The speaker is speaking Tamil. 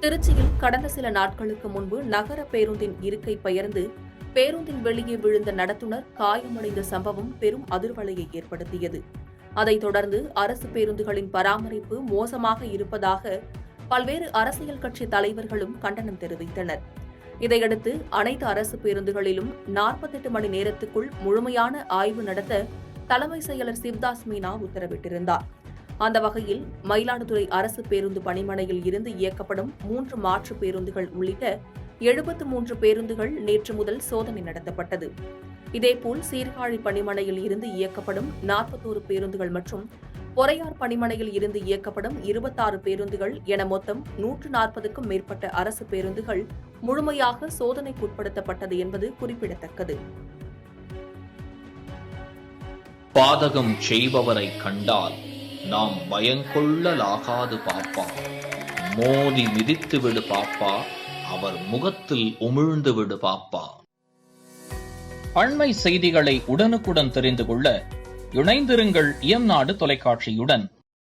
திருச்சியில் கடந்த சில நாட்களுக்கு முன்பு நகர பேருந்தின் இருக்கை பெயர்ந்து பேருந்தின் வெளியே விழுந்த நடத்துனர் காயமடைந்த சம்பவம் பெரும் அதிர்வலையை ஏற்படுத்தியது. அதைத் தொடர்ந்து அரசு பேருந்துகளின் பராமரிப்பு மோசமாக இருப்பதாக பல்வேறு அரசியல் கட்சி தலைவர்களும் கண்டனம் தெரிவித்தனர். இதையடுத்து அனைத்து அரசு பேருந்துகளிலும் 48 மணி நேரத்துக்குள் முழுமையான ஆய்வு நடத்த தலைமை செயலர் சிவ்தாஸ் மீனா உத்தரவிட்டிருந்தார். அந்த வகையில் மயிலாடுதுறை அரசு பேருந்து பணிமனையில் இருந்து இயக்கப்படும் 3 மாற்று பேருந்துகள் உள்ளிட்ட 73 பேருந்துகள் நேற்று முதல் சோதனை நடத்தப்பட்டது. இதேபோல் சீர்காழி பணிமனையில் இருந்து இயக்கப்படும் 41 பேருந்துகள் மற்றும் பொறையார் பணிமனையில் இருந்து இயக்கப்படும் 26 பேருந்துகள் என மொத்தம் 140க்கும் மேற்பட்ட அரசு பேருந்துகள் முழுமையாக சோதனைக்குட்படுத்தப்பட்டது என்பது குறிப்பிடத்தக்கது. பாதகம் செய்பவரை கண்டால் நாம் பயங்கொள்ளலாகாது பாப்பா, மோதி மிதித்து விடு பாப்பா, அவர் முகத்தில் உமிழ்ந்து விடு பாப்பா. அண்மை செய்திகளை உடனுக்குடன் தெரிந்து கொள்ள இணைந்திருங்கள் இயம்நாடு தொலைக்காட்சியுடன்.